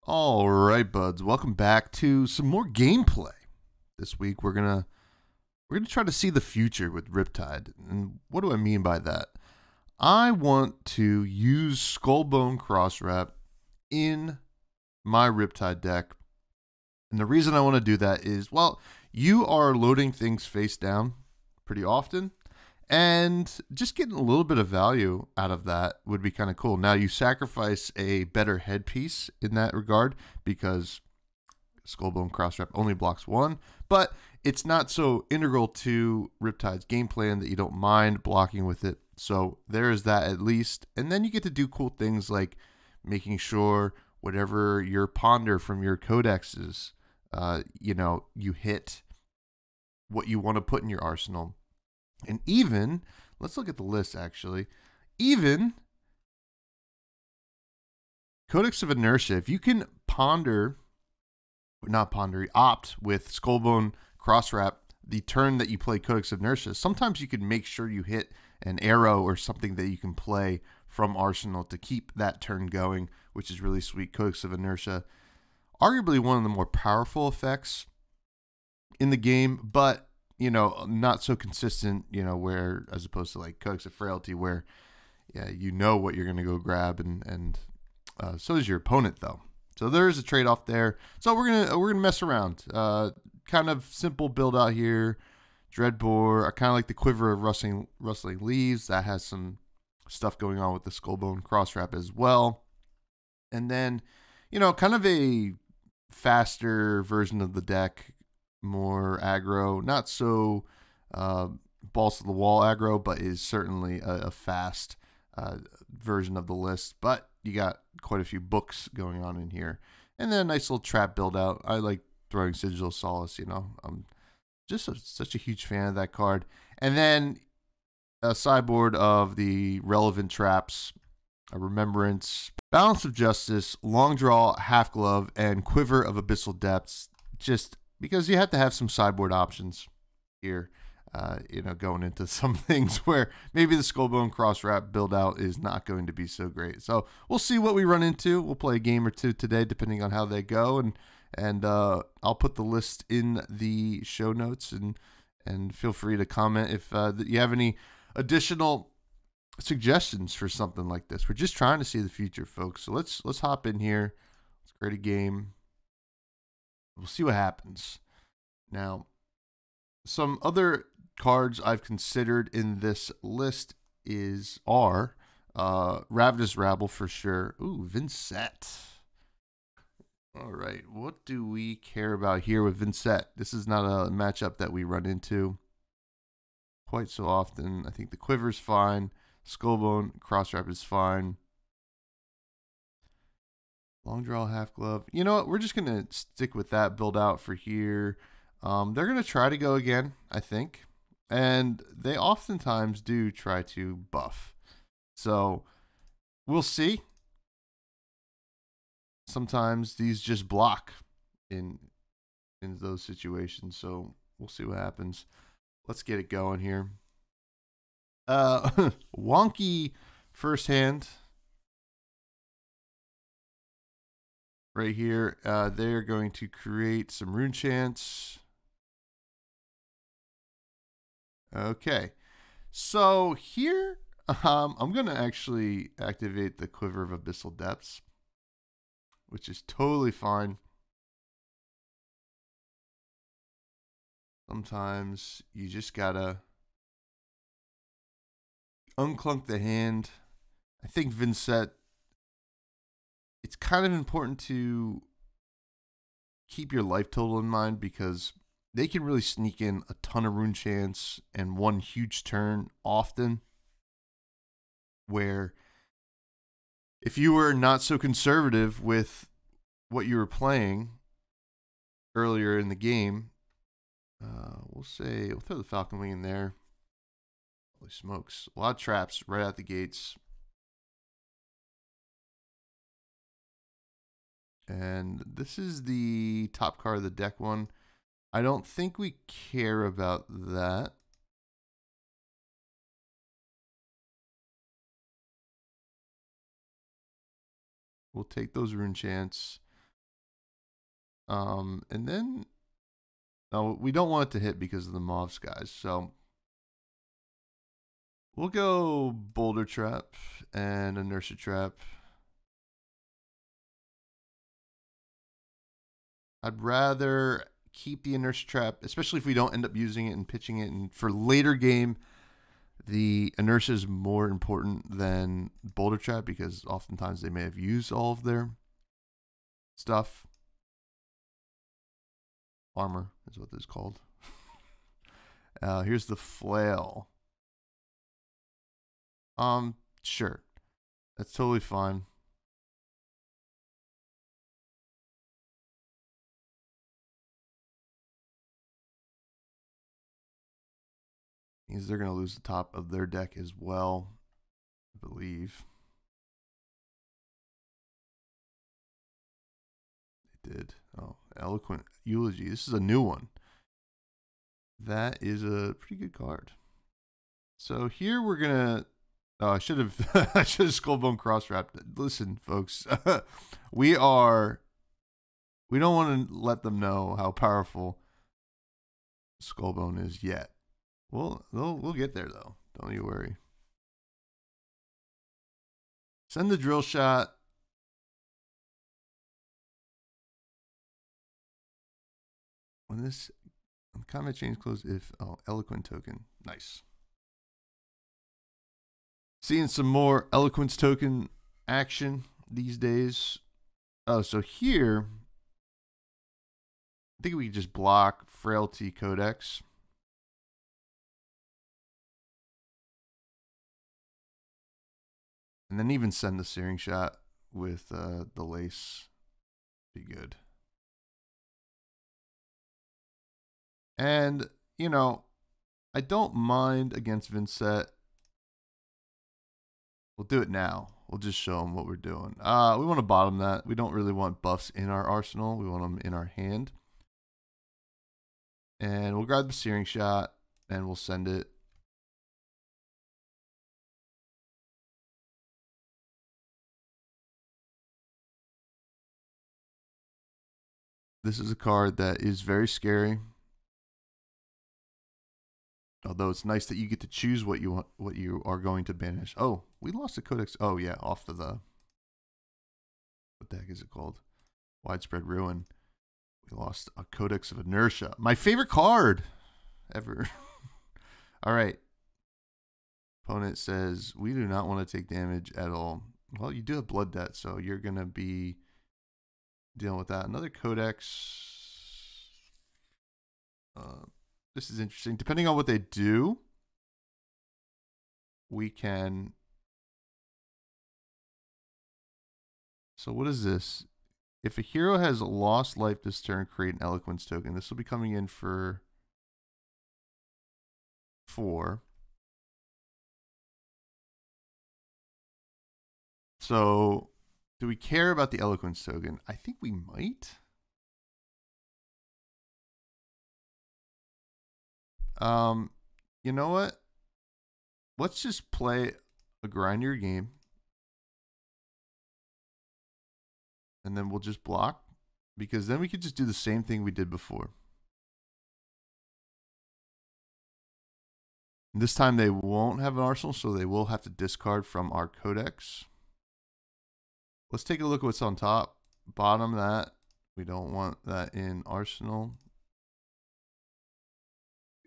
All right, buds. Welcome back to some more gameplay. This week we're gonna try to see the future with Riptide. And what do I mean by that? I want to use Skullbone Crosswrap in my Riptide deck. And the reason I want to do that is, well, you are loading things face down pretty often. And just getting a little bit of value out of that would be kind of cool. Now, you sacrifice a better headpiece in that regard because Skullbone Crosswrap only blocks one, but it's not so integral to Riptide's game plan that you don't mind blocking with it. So there is that at least. And then you get to do cool things like making sure whatever your ponder from your codexes, you hit what you want to put in your arsenal. And even, let's look at the list actually, even Codex of Inertia, if you can opt with Skullbone Crosswrap the turn that you play Codex of Inertia, sometimes you can make sure you hit an arrow or something that you can play from Arsenal to keep that turn going, which is really sweet. Codex of Inertia, arguably one of the more powerful effects in the game, but not so consistent, where as opposed to like Codex of Frailty, where what you're gonna go grab, and so is your opponent though. So there is a trade-off there. So we're gonna mess around. Kind of simple build out here. Dreadbore. I kind of like the Quiver of Rustling Leaves. That has some stuff going on with the Skullbone Crosswrap as well. And then, kind of a faster version of the deck. More aggro, not so balls to the wall aggro, but is certainly a fast version of the list. But you got quite a few books going on in here, and then a nice little trap build out. I like throwing Sigil Solace. I'm just such a huge fan of that card. And then a sideboard of the relevant traps: a Remembrance, Balance of Justice, Long Draw, Half Glove, and Quiver of Abyssal Depths. Just because you have to have some sideboard options here, going into some things where maybe the Skullbone Crosswrap build out is not going to be so great. So we'll see what we run into. We'll play a game or two today, depending on how they go, and I'll put the list in the show notes, and feel free to comment if you have any additional suggestions for something like this. We're just trying to see the future, folks. So let's hop in here. Let's create a game. We'll see what happens. Now, some other cards I've considered in this list are Ravenous Rabble for sure. Ooh, Vincent. All right, what do we care about here with Vincent? This is not a matchup that we run into quite so often. I think the Quiver's fine. Skullbone Crosswrap is fine. Long Draw, Half Glove. You know what? We're just going to stick with that build out for here. They're going to try to go again, I think. And they oftentimes do try to buff. So we'll see. Sometimes these just block in those situations. So we'll see what happens. Let's get it going here. Wonky first hand. Right here, they're going to create some rune chants. Okay, so here, I'm going to actually activate the Quiver of Abyssal Depths, which is totally fine. Sometimes you just gotta unclunk the hand. I think Vincent, it's kind of important to keep your life total in mind because they can really sneak in a ton of rune chants and one huge turn often, where if you were not so conservative with what you were playing earlier in the game, we'll throw the Falcon Wing in there. Holy smokes, a lot of traps right out the gates. And this is the top card of the deck one. I don't think we care about that. We'll take those rune chants. And then, no, we don't want it to hit because of the mauve skies. So we'll go Boulder Trap and Inertia Trap. I'd rather keep the Inertia Trap, especially if we don't end up using it and pitching it. And for later game, the Inertia is more important than Boulder Trap because oftentimes they may have used all of their stuff. Armor is what this is called. Here's the Flail. Sure. That's totally fine. Means they're going to lose the top of their deck as well, I believe. They did. Oh, Eloquent Eulogy. This is a new one. That is a pretty good card. So here we're going to... Oh, I should have Skullbone cross-wrapped. Listen, folks. We don't want to let them know how powerful Skullbone is yet. We'll get there, though. Don't you worry. Send the drill shot. When comment change close if... Oh, Eloquent token. Nice. Seeing some more Eloquence token action these days. Oh, so here... I think we could just block Frailty Codex. And then even send the Searing Shot with the Lace. Be good. And, you know, I don't mind against Vincent. We'll do it now. We'll just show them what we're doing. We want to bottom that. We don't really want buffs in our arsenal. We want them in our hand. And we'll grab the Searing Shot and we'll send it. This is a card that is very scary. Although it's nice that you get to choose what you want, what you are going to banish. Oh, we lost the Codex. Oh yeah, off of the... What the heck is it called? Widespread Ruin. We lost a Codex of Inertia. My favorite card ever. All right. Opponent says, we do not want to take damage at all. Well, you do have Blood Debt, so you're going to be dealing with that. Another Codex. This is interesting. Depending on what they do, we can... So what is this? If a hero has lost life this turn, create an Eloquence token. This will be coming in for 4. So, do we care about the Eloquence token? I think we might. You know what? Let's just play a grindier game. And then we'll just block. Because then we could just do the same thing we did before. And this time they won't have an arsenal, so they will have to discard from our Codex. Let's take a look at what's on top. Bottom that. We don't want that in arsenal.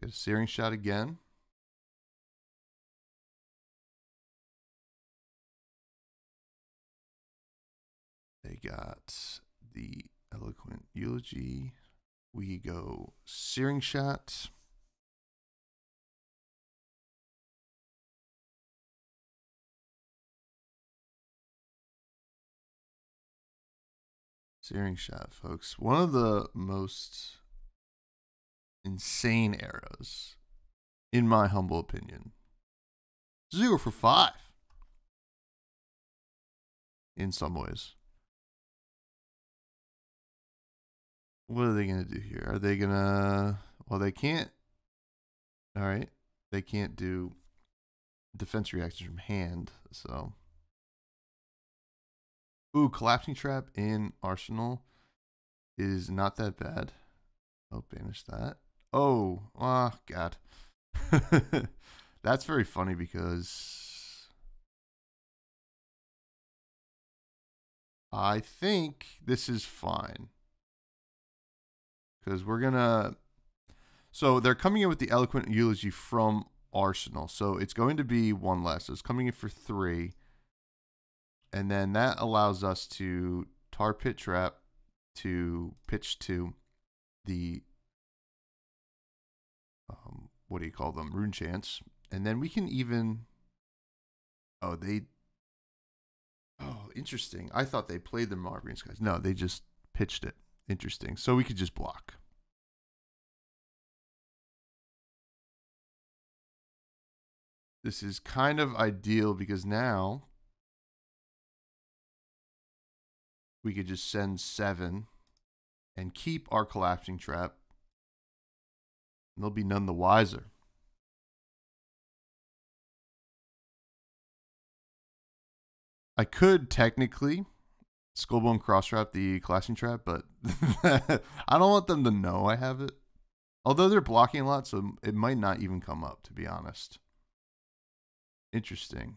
Get a Searing Shot again. They got the Eloquent Eulogy. We go Searing Shot. Searing Shot, folks. One of the most insane arrows, in my humble opinion. 0 for 5. In some ways. What are they going to do here? Are they going to... Well, they can't... All right. They can't do defense reactions from hand, so... Ooh, Collapsing Trap in Arsenal. is not that bad. Oh, banish that. Oh, God. That's very funny because I think this is fine. Because we're going to... So they're coming in with the Eloquent Eulogy from Arsenal. So it's going to be one less. So it's coming in for 3. And then that allows us to Tar Pit Trap to pitch to the... what do you call them? Rune Chants. And then we can even... Oh, interesting. I thought they played the Marbrian Skies. No, they just pitched it. Interesting. So we could just block. This is kind of ideal because now we could just send 7 and keep our Collapsing Trap. And they'll be none the wiser. I could technically Skullbone Crosswrap the Collapsing Trap, but I don't want them to know I have it. Although they're blocking a lot, so it might not even come up, to be honest. Interesting.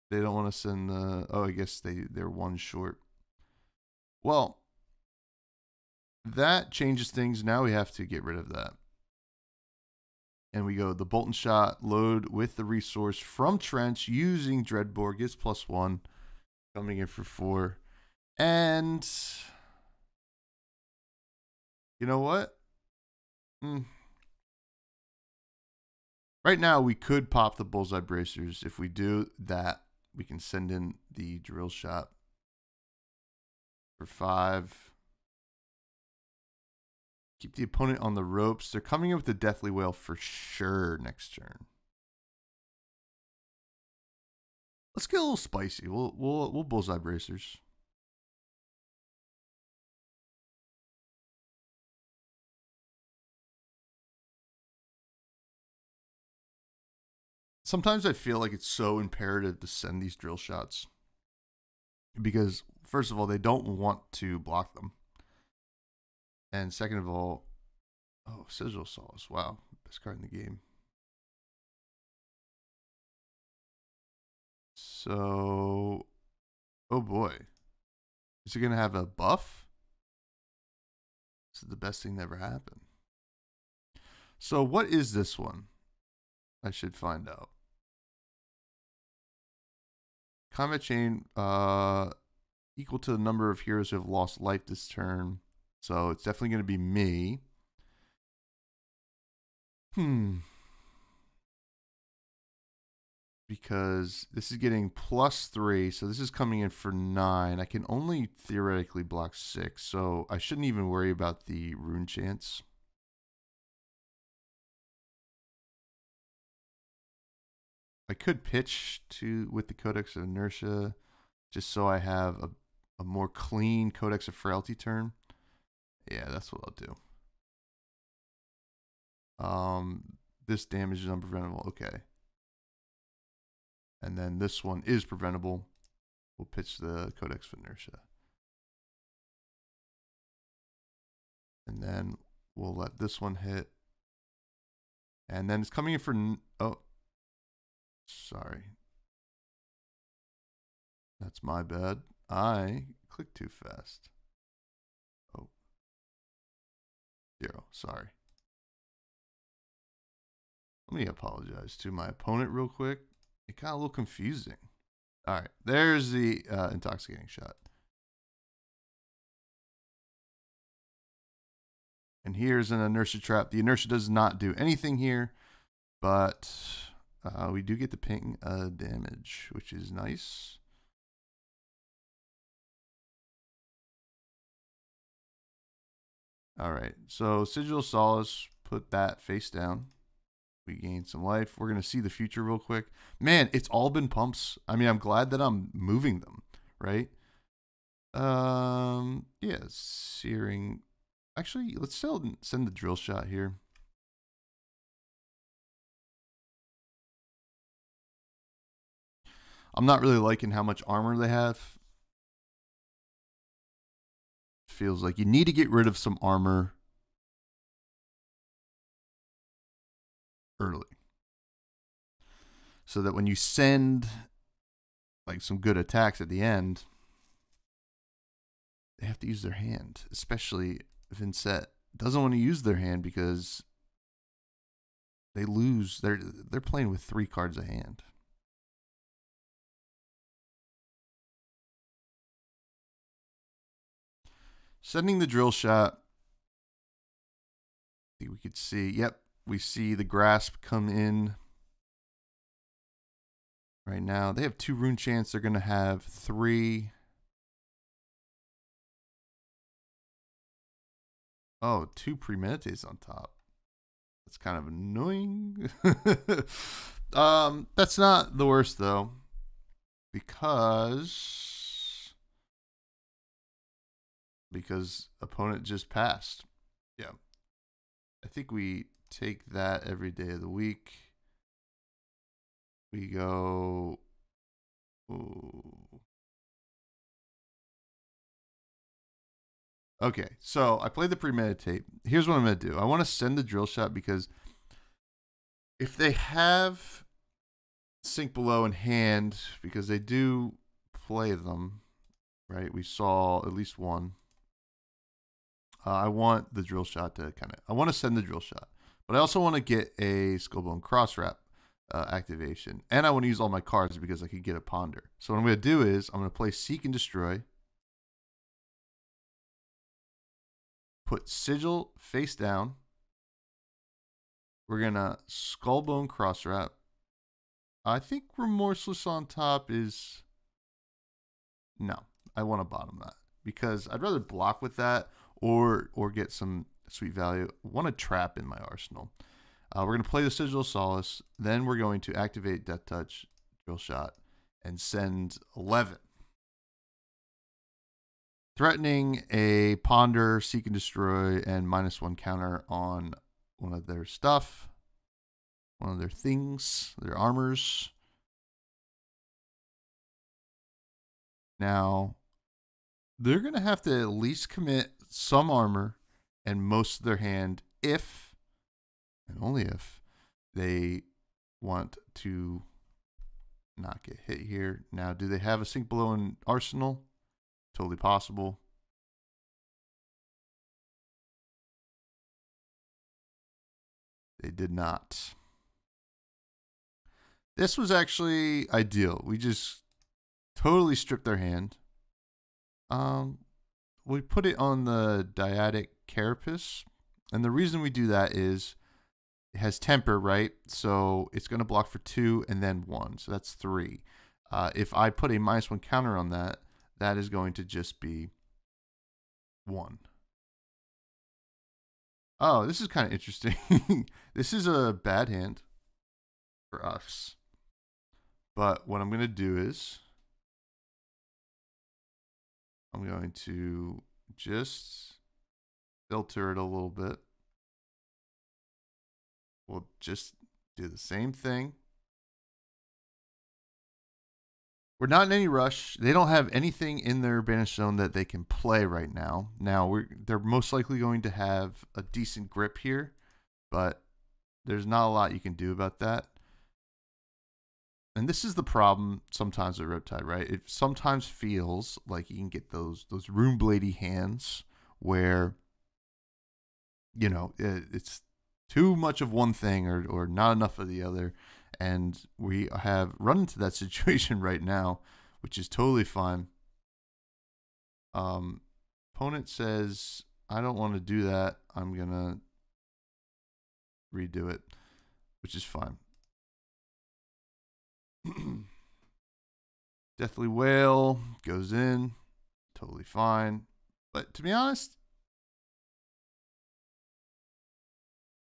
They don't want to send the... Oh, I guess they're 1 short. Well, that changes things. Now we have to get rid of that. And we go the Bolt and Shot, load with the resource from Trench using Dreadbore, gets +1, coming in for 4. And you know what? Right now, we could pop the Bullseye Bracers. If we do that, we can send in the Drill Shot for 5. Keep the opponent on the ropes. They're coming in with the Deathly Wail for sure next turn. Let's get a little spicy. We'll Bullseye Bracers. Sometimes I feel like it's so imperative to send these Drill Shots because, first of all, they don't want to block them. And second of all, oh, Sigil Solace. Wow, best card in the game. So, oh boy. Is it going to have a buff? This is the best thing that ever happened. So what is this one? I should find out. Combat chain equal to the number of heroes who have lost life this turn. So it's definitely going to be me. Because this is getting +3, so this is coming in for 9. I can only theoretically block 6, so I shouldn't even worry about the Rune Chants. I could pitch with the Codex of Inertia, just so I have a more clean Codex of Frailty turn. Yeah, that's what I'll do. This damage is unpreventable. Okay. And then this one is preventable. We'll pitch the Codex of Inertia. And then we'll let this one hit. And then it's coming in for... Oh. Sorry. That's my bad. I clicked too fast. Oh. 0. Sorry. Let me apologize to my opponent real quick. It got a little confusing. All right. There's the Intoxicating Shot. And here's an Inertia Trap. The Inertia does not do anything here, but we do get the ping damage, which is nice. All right, so Sigil Solace, put that face down. We gain some life. We're going to see the future real quick. Man, it's all been pumps. I mean, I'm glad that I'm moving them, right? Yeah, Searing. Actually, let's still send the Drill Shot here. I'm not really liking how much armor they have. feels like. You need to get rid of some armor early, so that when you send like some good attacks at the end, they have to use their hand. Especially Vincent doesn't want to use their hand because they lose. They're playing with 3 cards a hand. Sending the drill shot. I think we could see. Yep, we see the grasp come in. Right now, they have 2 rune chants. They're going to have 3. Oh, 2 premeditates on top. That's kind of annoying. That's not the worst though, because opponent just passed. Yeah, I think we take that every day of the week. We go. Ooh. Okay, so I played the premeditate. Here's what I'm going to do. I want to send the drill shot because if they have Sink Below in hand, because they do play them, right? We saw at least one. I want the drill shot to I want to send the drill shot, but I also want to get a Skullbone Crosswrap activation, and I want to use all my cards because I could get a Ponder. So what I'm going to do is I'm going to play Seek and Destroy, put Sigil face down. We're going to Skullbone Crosswrap. I think Remorseless on top is... No, I want to bottom that because I'd rather block with that or get some sweet value. I want a trap in my arsenal. We're going to play the Sigil of Solace. Then we're going to activate Death Touch, Drill Shot, and send 11. Threatening a Ponder, Seek and Destroy, and -1 counter on one of their stuff. One of their things, their armors. Now, they're going to have to at least commit some armor and most of their hand if, and only if, they want to not get hit here. Now, do they have a Sink Below in Arsenal? Totally possible. They did not. This was actually ideal. We just totally stripped their hand. We put it on the Dyadic Carapace. And the reason we do that is it has temper, right? So it's going to block for 2 and then 1. So that's 3. If I put a -1 counter on that, that is going to just be 1. Oh, this is kind of interesting. This is a bad hand for us. But what I'm going to do is I'm going to just filter it a little bit. We'll just do the same thing. We're not in any rush. They don't have anything in their Banished Zone that they can play right now. Now, they're most likely going to have a decent grip here, but there's not a lot you can do about that. And this is the problem sometimes with Riptide, right? It sometimes feels like you can get those Runebladey hands where, you know, it's too much of one thing or not enough of the other. And we have run into that situation right now, which is totally fine. Opponent says, I don't want to do that. I'm going to redo it, which is fine. Deathly Wail goes in. Totally fine. But to be honest,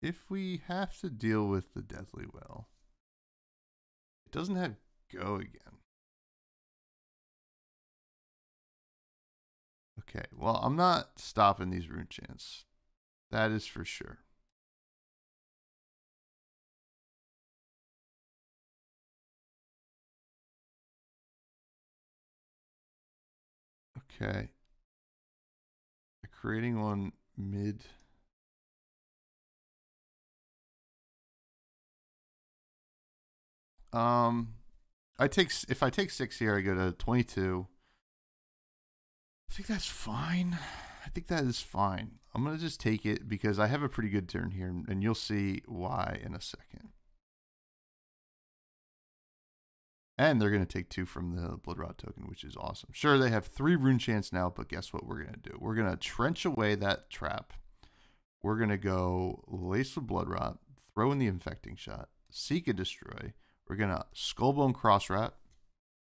if we have to deal with the Deathly Wail, it doesn't have go again. Okay, well, I'm not stopping these rune chants. That is for sure. Okay. I creating one mid. If I take 6 here, I go to 22. I think that's fine. I think that is fine. I'm going to just take it because I have a pretty good turn here, and you'll see why in a second. And they're going to take 2 from the Blood Rot token, which is awesome. Sure, they have 3 rune chants now, but guess what we're going to do? We're going to trench away that trap. We're going to go Lace with Blood Rot, throw in the Infecting Shot, Seek and Destroy. We're going to Skullbone Crosswrap.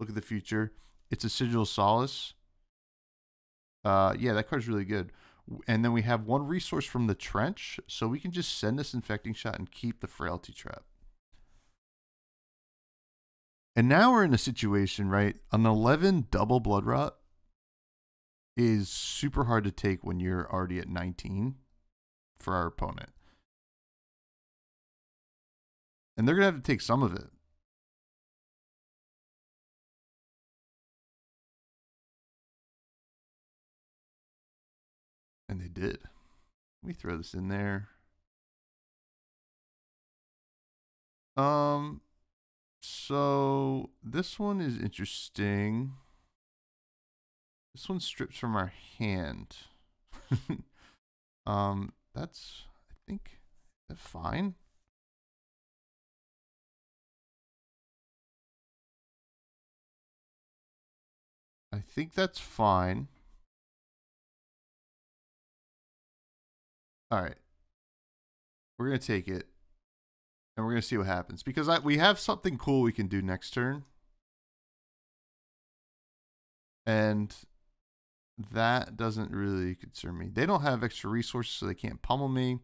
Look at the future. It's a Sigil of Solace. Yeah, that card's really good. And then we have 1 resource from the trench, so we can just send this Infecting Shot and keep the Frailty Trap. And now we're in a situation, right? An 11 double Blood Rot is super hard to take when you're already at 19 for our opponent. And they're going to have to take some of it. And they did. Let me throw this in there. So this one is interesting. This one strips from our hand. That's, I think, that's fine. I think that's fine. All right. We're going to take it. And we're going to see what happens. Because we have something cool we can do next turn. And that doesn't really concern me. They don't have extra resources, so they can't pummel me.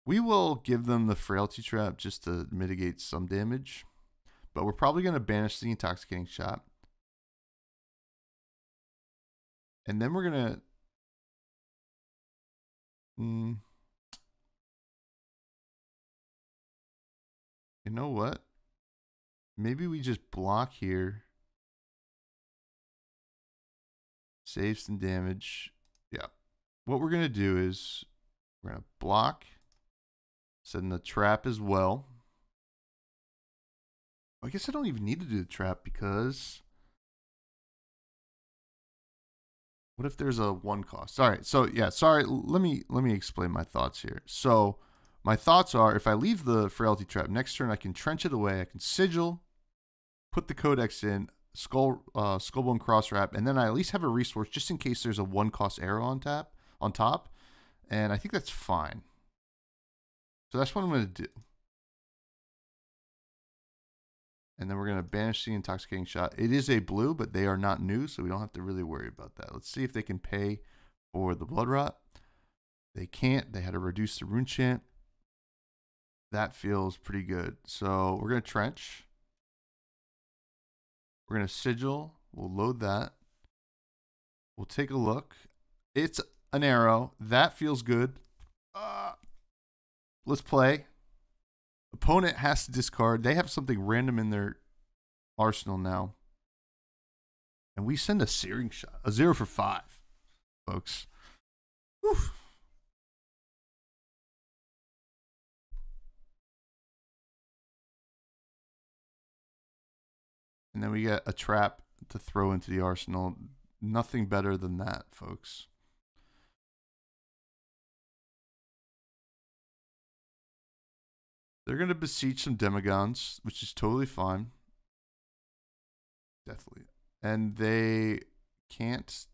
We will give them the Frailty Trap just to mitigate some damage. But we're probably going to banish the Intoxicating Shot. And then we're going to... You know what? Maybe we just block here. Save some damage. Yeah. What we're going to do is we're going to block. Send the trap as well. I guess I don't even need to do the trap because... What if there's a 1 cost? All right. So, yeah, sorry. Let me explain my thoughts here. So, my thoughts are, if I leave the Frailty Trap next turn, I can trench it away. I can Sigil, put the Codex in, Skullbone Crosswrap, and then I at least have a resource just in case there's a 1-cost arrow on top. And I think that's fine. So that's what I'm going to do. And then we're going to banish the Intoxicating Shot. It is a blue, but they are not new, so we don't have to really worry about that. Let's see if they can pay for the Blood Rot. They can't. They had to reduce the Rune Chant. That feels pretty good. So we're going to trench. We're going to Sigil. We'll load that. We'll take a look. It's an arrow. That feels good. Let's play. Opponent has to discard. They have something random in their arsenal now. And we send a Searing Shot. A 0 for 5, folks. Whew. And then we get a trap to throw into the arsenal. Nothing better than that, folks. They're going to besiege some Demogons, which is totally fine. Deathly. And they can't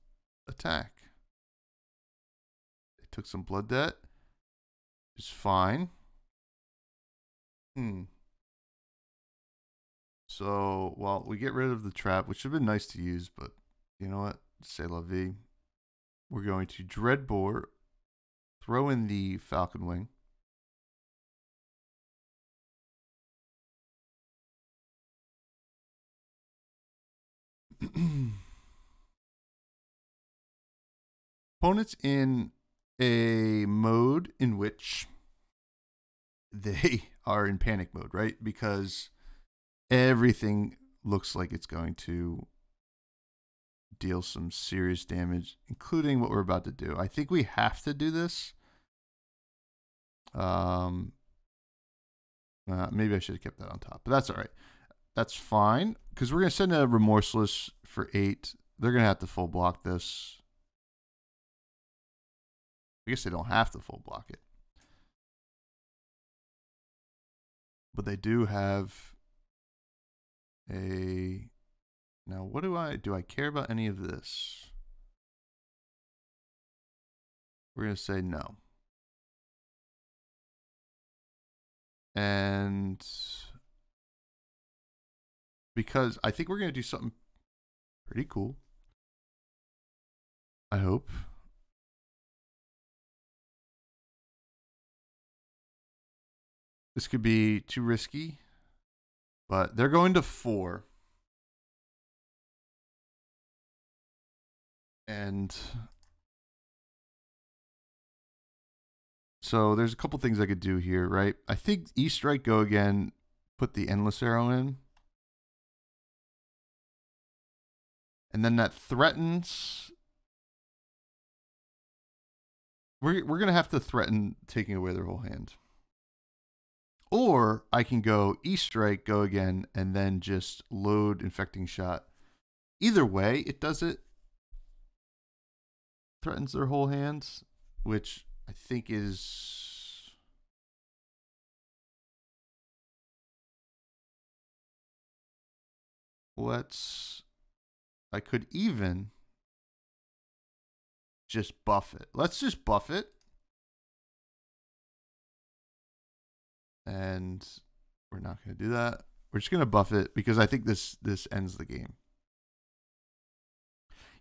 attack. They took some blood debt. Which is fine. So, well, we get rid of the trap, which would have been nice to use, but you know what? C'est la vie. We're going to Dreadbore, throw in the Falcon Wing. Opponents in a mode in which they are in panic mode, right? Because everything looks like it's going to deal some serious damage, including what we're about to do. I think we have to do this. Maybe I should have kept that on top, but that's all right. That's fine, because we're going to send a Remorseless for 8. They're going to have to full block this. I guess they don't have to full block it. But they do have a... Now, what do I care about any of this? We're going to say no. And because I think we're going to do something pretty cool. I hope. This could be too risky, but they're going to 4. And so there's a couple things I could do here, right? I think E-Strike Go Again, put the Endless Arrow in. And then that threatens. We're going to have to threaten taking away their whole hand. Or I can go E-Strike, Go Again, and then just load Infecting Shot. Either way, it does it. Threatens their whole hands, which I think is... I could even just buff it. Let's just buff it. And we're not going to do that. We're just going to buff it because I think this ends the game.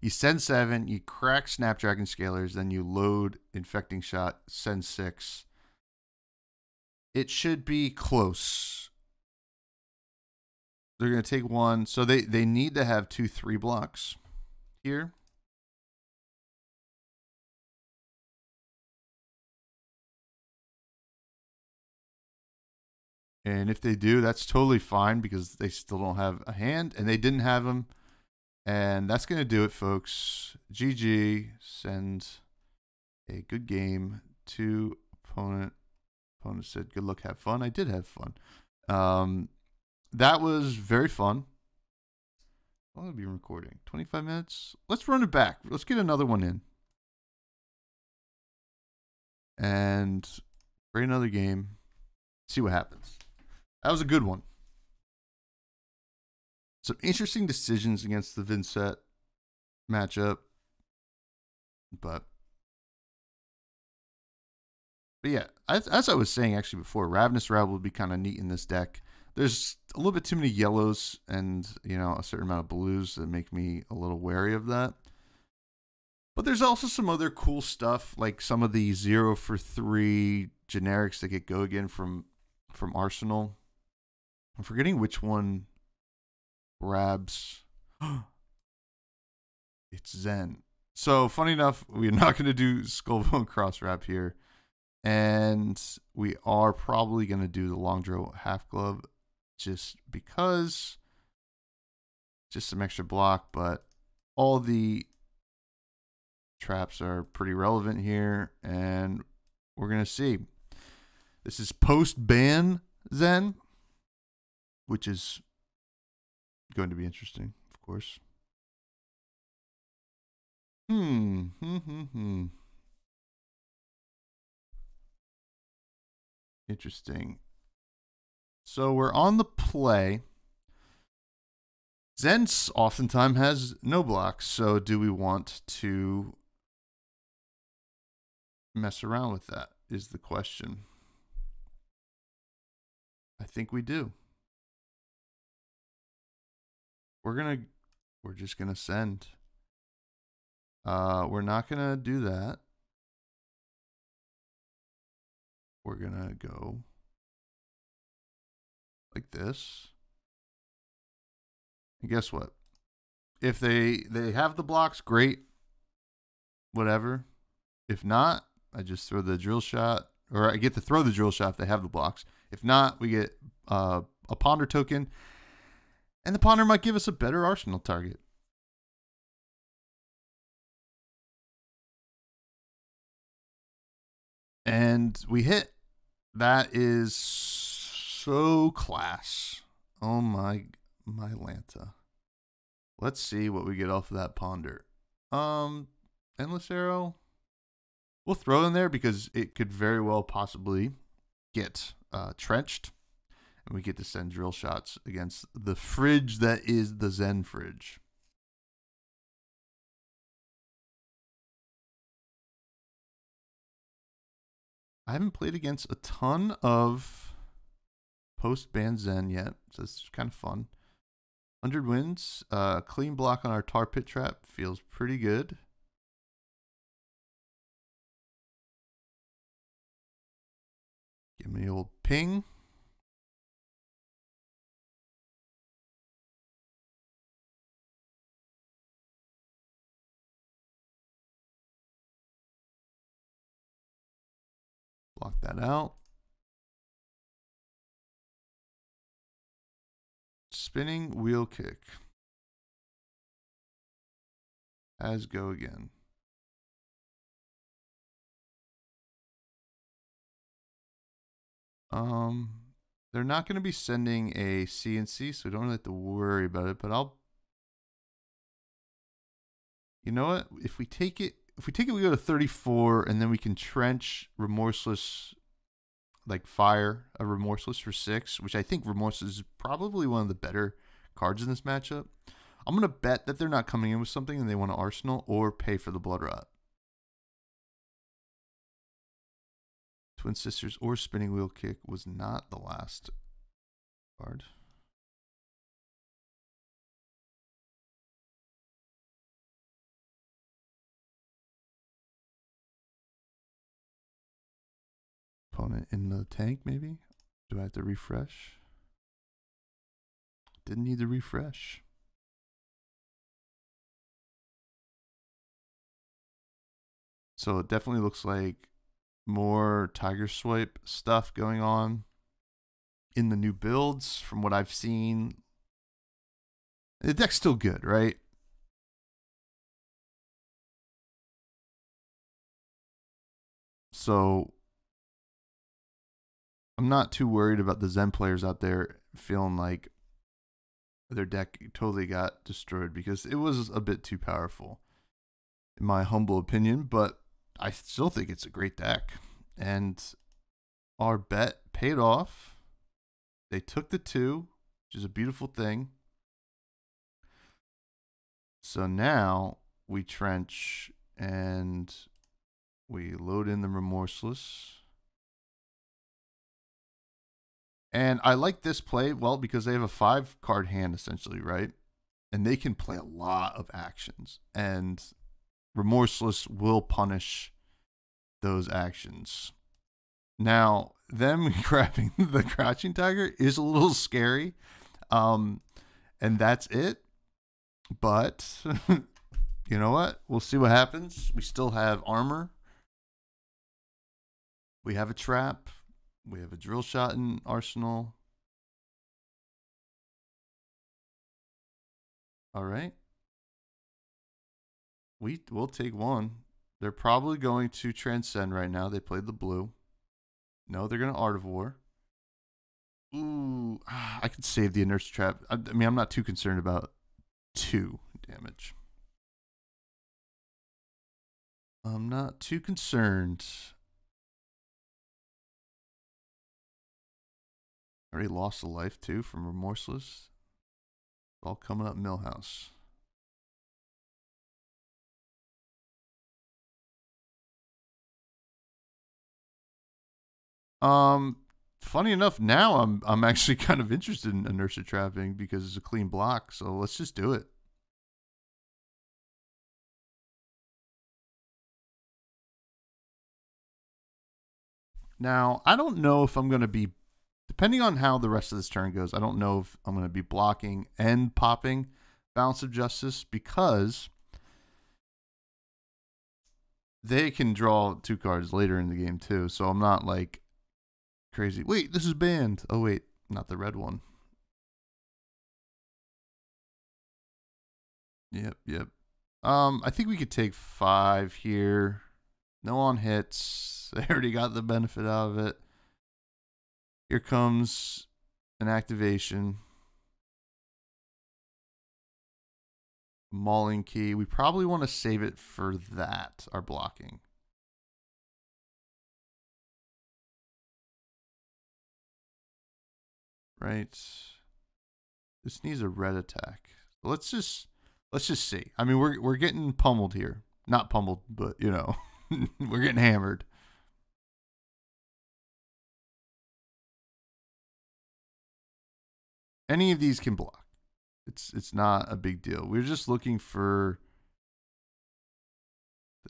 You send 7, you crack Snapdragon Scalers, then you load Infecting Shot, send 6. It should be close. They're going to take 1. So they need to have 2 3 blocks here. And if they do, that's totally fine because they still don't have a hand and they didn't have them. And that's going to do it, folks. GG. Send a good game to opponent. Opponent said, good luck, have fun. I did have fun. That was very fun. I'll be recording 25 minutes. Let's run it back. Let's get another one in. And create another game. See what happens. That was a good one. Some interesting decisions against the Vincent matchup. But yeah, as I was saying actually before, Ravenous Rabble would be kind of neat in this deck. There's a little bit too many yellows and, you know, a certain amount of blues that make me a little wary of that. But there's also some other cool stuff, like some of the 0 for 3 generics that get Go Again from Arsenal. I'm forgetting which one grabs. It's Zen. So funny enough, we're not going to do Skullbone Cross Wrap here. And we are probably going to do the Long Draw Half Glove just because. Just some extra block, but all the traps are pretty relevant here. And we're going to see. This is post-ban Zen, which is going to be interesting, of course. Interesting. So we're on the play. Zen oftentimes has no blocks, so do we want to mess around with that is the question. I think we do. We're just gonna send. We're not gonna do that. We're gonna go like this. And guess what? If they have the blocks, great. Whatever. If not, I just throw the drill shot, or I get to throw the drill shot if they have the blocks. If not, we get a ponder token. And the ponder might give us a better arsenal target. And we hit. That is so class. Oh my Lanta. Let's see what we get off of that ponder. Endless arrow. We'll throw in there because it could very well possibly get trenched. And we get to send drill shots against the fridge that is the Zen fridge. I haven't played against a ton of post-ban Zen yet, so it's kind of fun. 100 wins, clean block on our tar pit trap feels pretty good. Give me the old ping. Block that out. Spinning wheel kick. As go again. They're not going to be sending a CNC, so we don't really have to worry about it, but you know what? If we take it, we go to 34, and then we can trench Remorseless, like fire a Remorseless for 6, which I think Remorseless is probably one of the better cards in this matchup. I'm going to bet that they're not coming in with something and they want to Arsenal or pay for the Blood Rot. Twin Sisters or Spinning Wheel Kick was not the last card. Opponent in the tank, maybe? Do I have to refresh? Didn't need to refresh. So it definitely looks like more Tiger Swipe stuff going on in the new builds from what I've seen. The deck's still good, right? So I'm not too worried about the Zen players out there feeling like their deck totally got destroyed because it was a bit too powerful, in my humble opinion, but I still think it's a great deck. And our bet paid off. They took the 2, which is a beautiful thing. So now we trench and we load in the Remorseless. And I like this play, well, because they have a 5-card hand essentially, right? And they can play a lot of actions. And Remorseless will punish those actions. Now, them grabbing the Crouching Tiger is a little scary. And that's it. But you know what? We'll see what happens. We still have armor. We have a trap. We have a drill shot in arsenal. All right. We'll take 1. They're probably going to transcend right now. They played the blue. No, they're going to Art of War. Ooh, I could save the inertia trap. I mean, I'm not too concerned about 2 damage. I'm not too concerned. Already lost a life too from Remorseless. All coming up Millhouse. Funny enough, now I'm actually kind of interested in inertia trapping because it's a clean block. So let's just do it. Now, I don't know if I'm going to be, depending on how the rest of this turn goes, I don't know if I'm going to be blocking and popping Balance of Justice because they can draw 2 cards later in the game too. So I'm not like crazy. Wait, this is banned. Oh, wait, not the red one. Yep. I think we could take 5 here. No on hits. Yes, I already got the benefit out of it. Here comes an activation. Mauling key. We probably want to save it for that, our blocking. Right. This needs a red attack. Let's just see. I mean, we're getting pummeled here. Not pummeled, but you know, we're getting hammered. Any of these can block. It's not a big deal. We're just looking for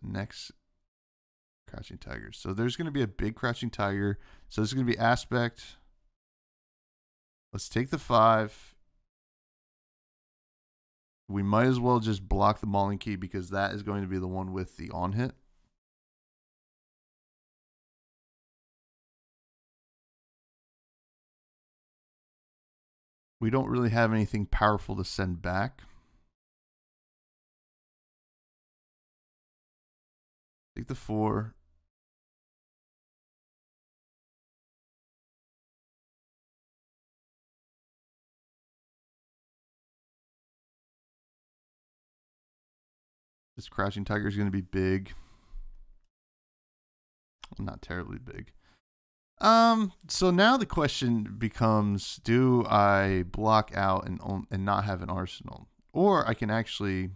the next Crouching Tiger. So there's going to be a big Crouching Tiger. So this is going to be aspect. Let's take the 5. We might as well just block the Mauling Key because that is going to be the one with the on hit. We don't really have anything powerful to send back. Take the 4. This Crouching Tiger is going to be big. Not terribly big. So now the question becomes, do I block out and not have an arsenal? Or I can actually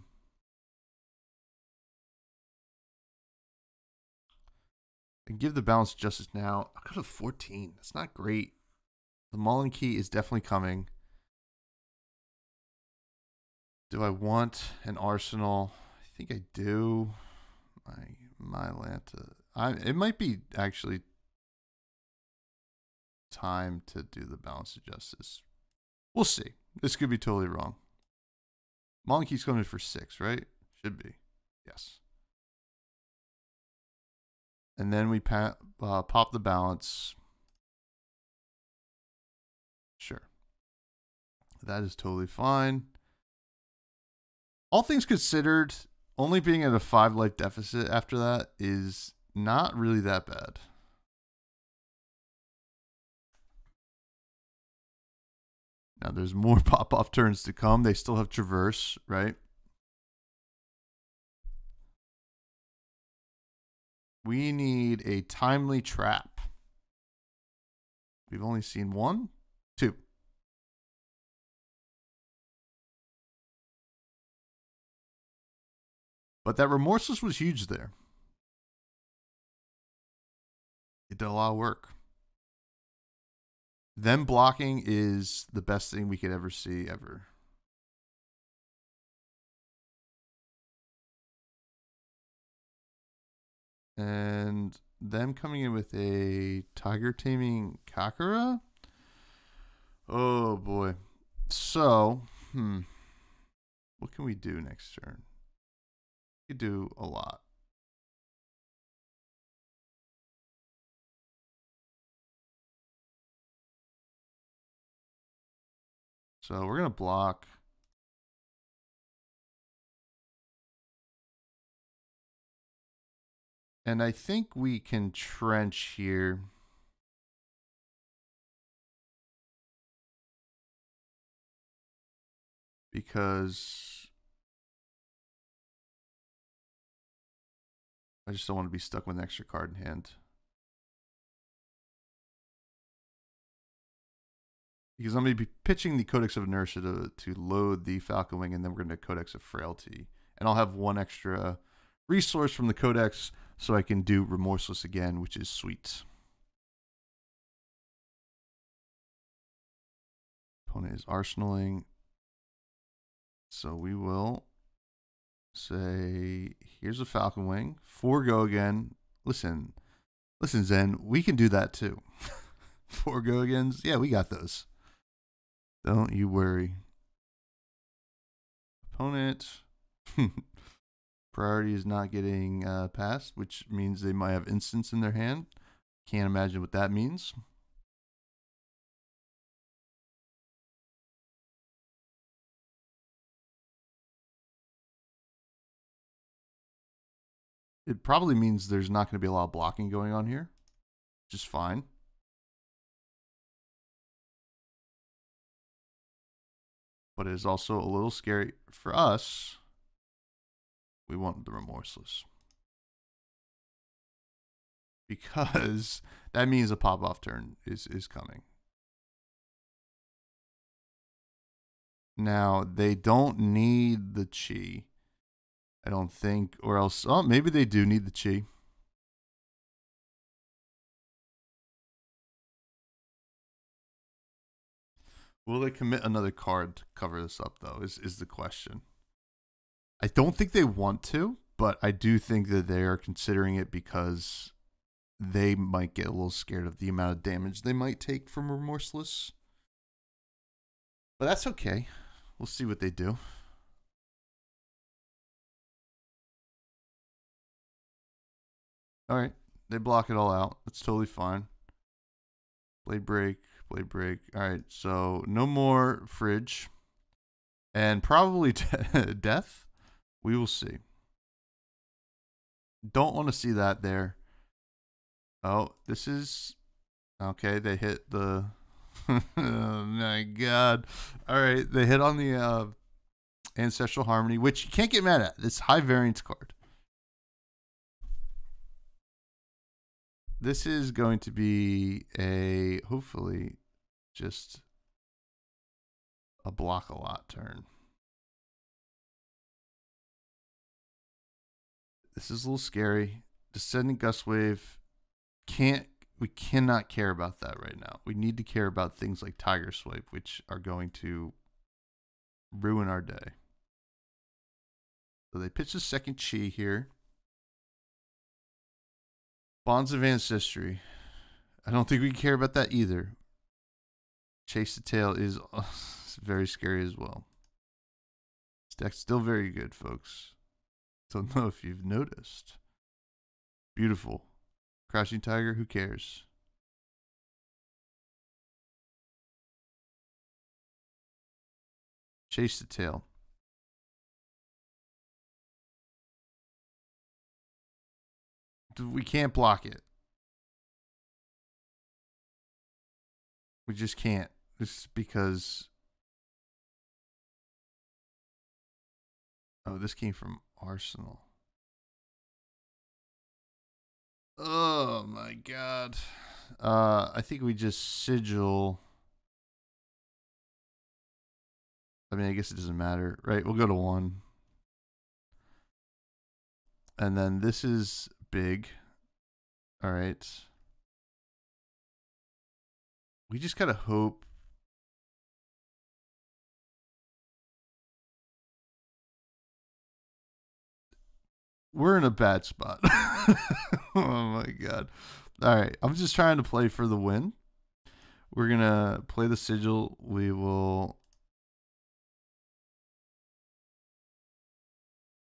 give the balance justice now. I got a 14. That's not great. The Mauling Key is definitely coming. Do I want an arsenal? I think I do. My Lanta. It might be actually time to do the balance of justice. We'll see. This could be totally wrong. Mauling Key's coming for 6, right? Should be. Yes. And then we pop the balance. Sure. That is totally fine. All things considered, only being at a 5 life deficit after that is not really that bad. Now there's more pop-off turns to come. They still have Traverse, right? We need a timely trap. We've only seen 1, 2. But that Remorseless was huge there. It did a lot of work. Them blocking is the best thing we could ever see ever. And them coming in with a Tiger Taming Kakara. Oh boy. So, what can we do next turn? We could do a lot. So we're going to block. And I think we can trench here. Because I just don't want to be stuck with an extra card in hand. Because I'm going to be pitching the Codex of Inertia to load the Falcon Wing, and then we're going to Codex of Frailty. And I'll have 1 extra resource from the Codex so I can do Remorseless again, which is sweet. Opponent is arsenaling. So we will say, here's a Falcon Wing. 4 go again. Listen, Zen, we can do that too. 4 go agains. Yeah, we got those. Don't you worry. Opponent. Priority is not getting passed, which means they might have instants in their hand. Can't imagine what that means. It probably means there's not going to be a lot of blocking going on here, which is fine. But it is also a little scary for us. We want the Remorseless. Because that means a pop-off turn is coming. Now, they don't need the Chi, I don't think, or else, oh, maybe they do need the Chi. Will they commit another card to cover this up, though, is the question. I don't think they want to, but I do think that they are considering it because they might get a little scared of the amount of damage they might take from Remorseless. But that's okay. We'll see what they do. All right. They block it all out. That's totally fine. Blade break, blade break. All right. So no more fridge. And probably death. We will see. Don't want to see that there. Oh, this is... Okay, they hit the... Oh my god. Alright, they hit on the Ancestral Harmony, which you can't get mad at. It's high variance card. This is going to be a, hopefully, just a block a lot turn. This is a little scary. Descending Gust Wave. We cannot care about that right now. We need to care about things like Tiger Swipe, which are going to ruin our day. So they pitch a second Chi here. Bonds of Ancestry. I don't think we care about that either. Chase the Tail is very scary as well. This deck's still very good, folks. Don't know if you've noticed. Beautiful. Crashing Tiger, who cares? Chase the Tail. We can't block it. We just can't. This is because... Oh, this came from Arsenal. Oh my god. I think we just sigil. I mean, I guess it doesn't matter, right? We'll go to 1. And then this is big. All right. We just gotta hope. We're in a bad spot. Oh my god. All right. I'm just trying to play for the win. We're going to play the sigil. We will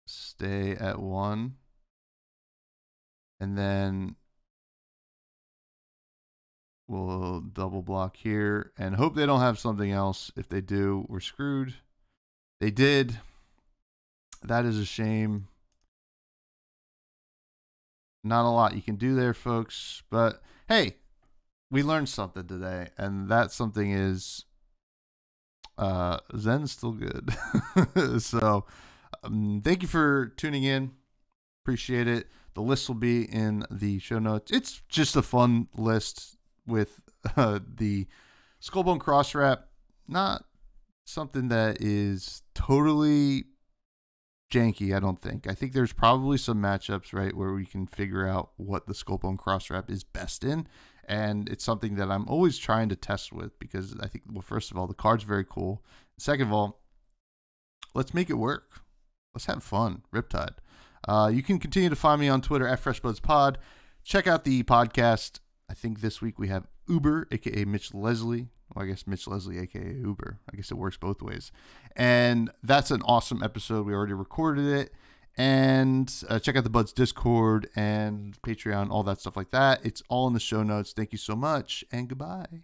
stay at 1. And then we'll double block here and hope they don't have something else. If they do, we're screwed. They did. That is a shame. Not a lot you can do there, folks. But hey, we learned something today. And that something is Zen's still good. So thank you for tuning in. Appreciate it. The list will be in the show notes. It's just a fun list with the Skullbone Cross Wrap. Not something that is totally janky, I don't think. I think there's probably some matchups, right, where we can figure out what the Skullbone Cross Wrap is best in. And it's something that I'm always trying to test with because I think, well, first of all, the card's very cool. Second of all, let's make it work. Let's have fun. Riptide. You can continue to find me on Twitter at freshbudspod. Check out the podcast. I think this week we have Uber, a.k.a. Mitch Leslie. Well, I guess Mitch Leslie, a.k.a. Uber. I guess it works both ways. And that's an awesome episode. We already recorded it. And check out the Buds Discord and Patreon, all that stuff like that. It's all in the show notes. Thank you so much, and goodbye.